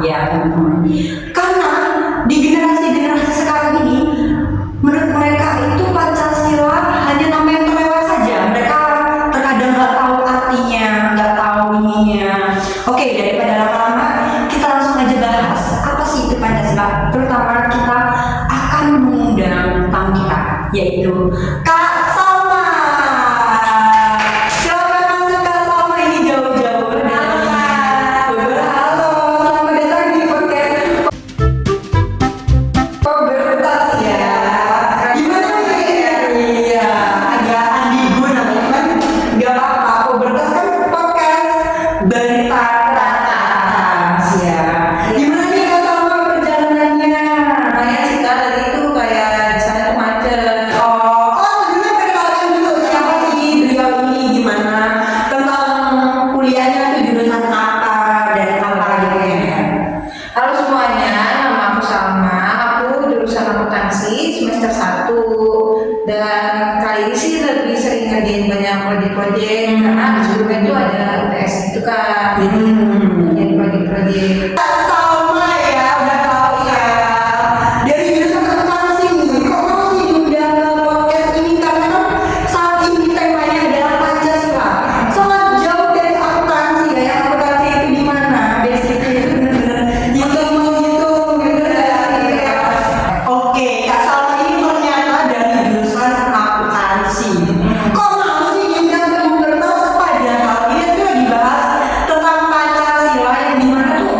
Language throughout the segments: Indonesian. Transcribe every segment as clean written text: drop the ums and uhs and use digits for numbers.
ya teman-teman. Karena di generasi-generasi sekarang ini, menurut mereka itu Pancasila hanya nama yang terlewat saja. Mereka terkadang nggak tahu artinya, nggak tahu ininya. Oke, daripada lama-lama, kita langsung aja bahas apa sih itu Pancasila. Terutama kita akan mengundang tamu kita, yaitu Kak Salma. Silakan masuk Kak Salma, ini jauh-jauh dari Bogor. Halo, selamat datang di podcast Pubertas ya. Gimana nih? Iya, agak ambigu namanya, cuman nggak apa-apa. Pubertas kan podcast berita teratas ya. Gimana nih Kak Salma perjalanannya? Makanya sih Kak, tadi itu kayak di sana tuh macet. Sebelumnya perkenalkan dulu siapa sih beliau ini, gimana tentang kuliahnya tuh jurusan apa dan apa gitu ya. Halo semuanya, nama aku Salma. Aku jurusan akuntansi semester 1. Dan kali ini sih lebih sering ngerjain banyak proyek-proyek karena di sebelumnya itu ada UTS gitu Kak. Jadi ngerjain proyek-proyek. Kak Salma ya, udah tahu ya. Dari jurusan akuntansi nih, kok mau sih diundang ke podcast ini? Karena kan saat ini temanya adalah Pancasila. Sangat jauh dari akuntansi ya. Yang akuntansi itu di mana? Basicnya itu bener-bener hitung gitu ya. Oke, Kak Salma ini ternyata dari jurusan akuntansi. Kok mau sih diundang ke Pubertas? Padahal ini tuh lagi bahas tentang Pancasila yang dimana tuh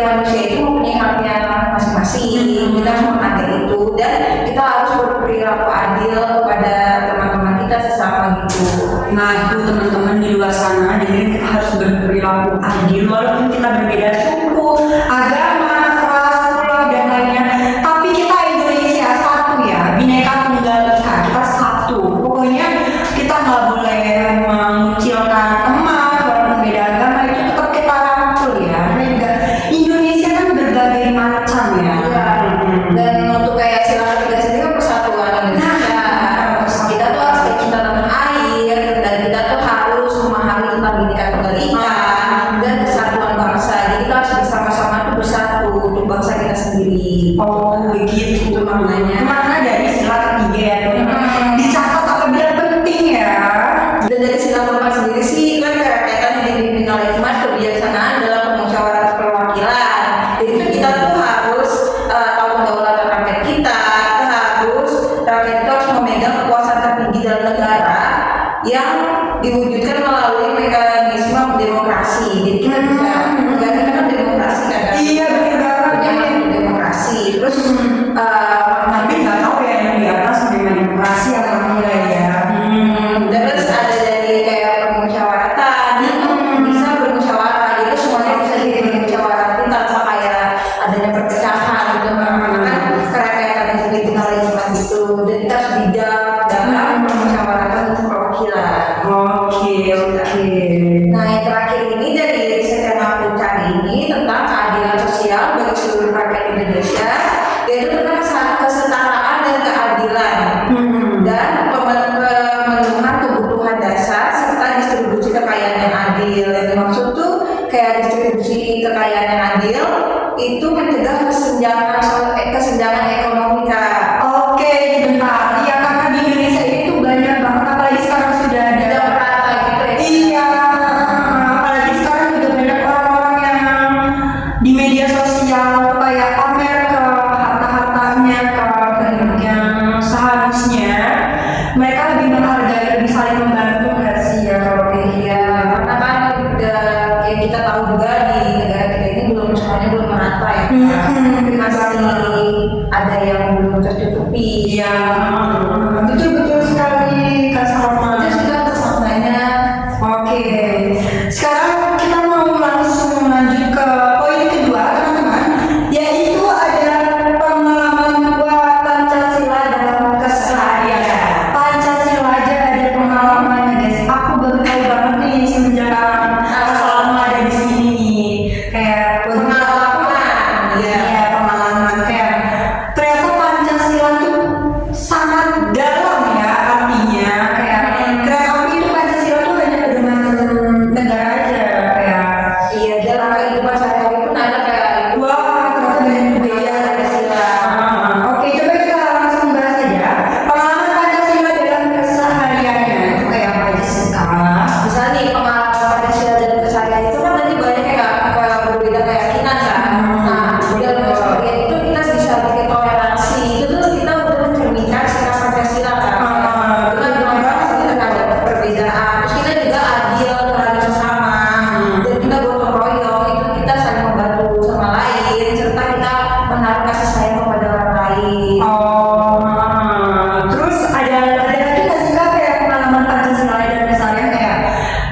setiap manusia itu mempunyai haknya masing-masing. Kita harus menghargai itu dan kita harus berperilaku adil kepada teman-teman kita sesama gitu. Nah itu teman-teman di luar sana, jadi kita harus berperilaku adil walaupun kita berbeda suku, agama, ras, pulau dan lainnya. Tapi kita Indonesia satu ya, bineka tunggal ika, kita satu. Pokoknya kita nggak boleh mengucilkan teman walaupun beda agama, itu tetap kita rangkul ya. Karena juga Indonesia kan berbagai macam ya. Dan untuk kayak sila ketiga sendiri kan persatuan Indonesia. Kita tuh harus cinta tanah air dan kita tuh harus memahami tentang bineka tunggal ika dan kesatuan bangsa. Jadi kita harus bersama-sama tuh bersatu untuk bangsa kita sendiri. Oh begitu maknanya. Makna dari sila ketiga ya teman-teman. Dicatat apabila penting ya. Dan dari sila keempat sendiri sih kan kerakyatan yang dipimpin oleh hikmat kebijaksanaan dalam pemusyawaratan perwakilan. Jadi itu kita tuh harus tahu kedaulatan rakyat kita harus rakyat itu harus memegang kekuasaan tertinggi dalam negara yang diwujudkan melalui mekanisme demokrasi. Jadi kita bisa negara kita kan demokrasi kan? Iya benar Punya banget. hak demokrasi. Terus Tapi nggak tahu ya yang di atas memang demokrasi atau enggak ya. terus ada dari kayak permusyawaratan bisa bermusyawarah, jadi semuanya bisa dimusyawaratin tanpa kayak adanya perpecahan gitu kan kerakyatan yang dipimpin oleh hikmat gitu. Dan kita harus bijak dalam permusyawaratan untuk perwakilan. Oke. Nah yang terakhir ini dari riset yang aku cari ini tentang keadilan sosial bagi seluruh rakyat Indonesia, yaitu tentang kesetaraan dan keadilan dan pemenuhan kebutuhan dasar serta distribusi kekayaan yang adil. Yang dimaksud tuh kayak distribusi kekayaan yang adil itu mencegah kesenjangan ekonomi Kak. Oke, bentar. Iya karena di Indonesia itu banyak banget, apalagi sekarang sudah ada. Tidak merata gitu ya. Iya, apalagi sekarang juga banyak orang-orang yang di media sosial kayak pamer ke harta-hartanya ke yang seharusnya mereka lebih menghargai, lebih saling membantu nggak sih ya kalau kayak Iya, karena kan kayak kita tahu juga di negara kita ini belum semuanya belum merata ya. Masih ada yang belum tercukupi. Iya, betul sekali Kak Salma. Itu juga maknanya. Oke, sekarang kita mau langsung lanjut ke poin kedua teman-teman, yaitu ada pengalaman buat Pancasila dalam keseharian. Pancasila aja ada pengalamannya guys. Aku baru tahu banget nih semenjak Kak Salma ada di sini. Kayak Pengalaman, iya pengalaman kayak ternyata Pancasila tuh sangat dalam ya artinya kayak aku itu Pancasila tuh hanya pedoman negara aja kayak Iya, dalam kehidupan sehari-hari pun ada kayak wah ternyata banyak juga ya Pancasila. Oke coba kita langsung bahas aja pengalaman Pancasila dalam kesehariannya itu kayak apa aja sih Kak? misalnya nih pengalaman Pancasila dan keseharian itu kan tadi banyak kayak berbeda keyakinan kan. Nah, dalam keseharian itu kita bisa bikin toleransi. Itu tuh kita udah mencerminkan sikap Pancasila kan. Itu kan toleransi terhadap perbedaan. Terus kita juga adil terhadap sesama. Dan kita gotong royong. Itu kita saling membantu sama lain. Serta kita menaruh kasih sayang kepada orang lain. Terus ada lagi nggak sih Kak kayak pengalaman Pancasila dan keseharian kayak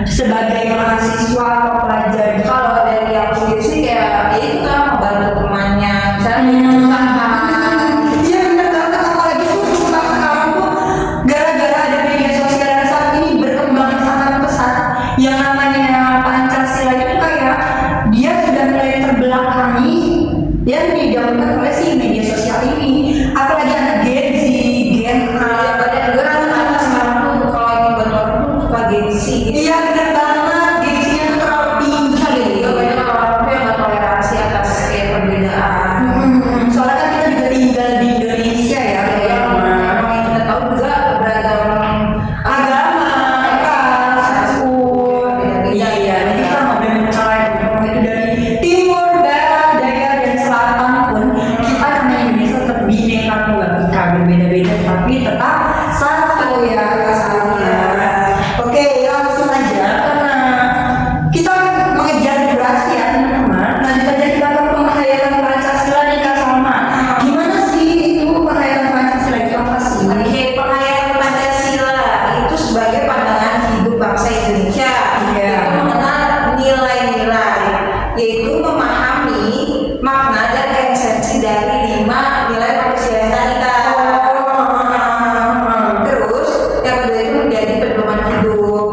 sebagai mahasiswa atau pelajar gitu? Kalau dari aku sendiri sih kayak ya itu kan membantu temannya. Misalnya dia kesusahan. Iya benar banget, apalagi tuh sumpah sekarang tuh gara-gara ada media sosial yang saat ini berkembang sangat pesat yang namanya Pancasila itu kayak dia sudah mulai terbelakangi yang digaungkan oleh si media sosial ini, apalagi ada Gen Z, Gen A. Ya banyak juga anak-anak sekarang tuh kalau ingin bantu orang tuh suka gengsi gitu. Iya benar banget, gengsinya tuh terlalu tinggi. Juga banyak orang tuh yang nggak toleransi atas kayak perbedaan. Soalnya kan kita juga tinggal di Indonesia ya, Yang memang yang kita tahu juga beragam agama, ras, suku. beda-beda. Iya, jadi kita nggak boleh mencela itu dari timur, barat, daya, dan selatan makna dan esensi dari 5 nilai Pancasila yang tadi Kak. Terus yang kedua itu menjadi pedoman hidup.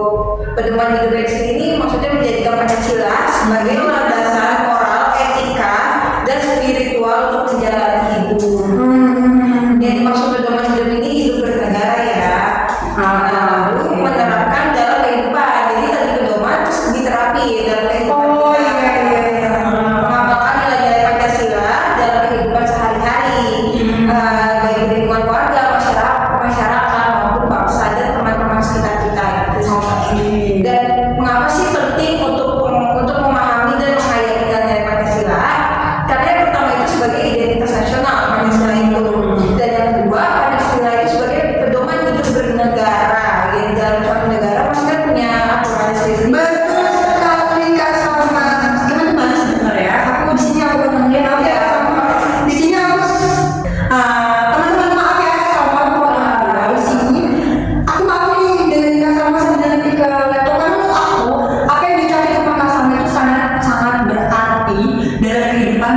Pedoman hidup dari sini ini maksudnya menjadikan Pancasila sebagai landasan moral, etika, dan spiritual untuk menjalani hidup. Yang dimaksud pedoman hidup ini hidup bernegara ya. Lalu menerapkan dalam kehidupan. Jadi tadi pedoman terus diterapi dalam kehidupan kita. Mengamalkan nilai-nilai Pancasila dalam kehidupan sehari-hari, baik di lingkungan keluarga, masyarakat maupun bangsa dan teman-teman sekitar kita. Dan mengapa sih penting untuk memahami dan menghayati nilai Pancasila? Karena yang pertama itu sebagai identitas nasional Pancasila itu, dan yang kedua Pancasila itu sebagai pedoman hidup bernegara. Jadi dalam suatu negara pasti kan punya aturan sendiri. Betul sekali Kak Salma. Teman-teman sebenarnya aku di sini aku nemuin maaf ya Salma. Di sini aku teman-teman maaf ya Kak Salma, aku di sini aku maaf nih dengan Kak Salma sebenarnya lebih ke laptop, karena menurut aku apa yang dicari sama Kak Salma itu sangat berarti dalam kehidupan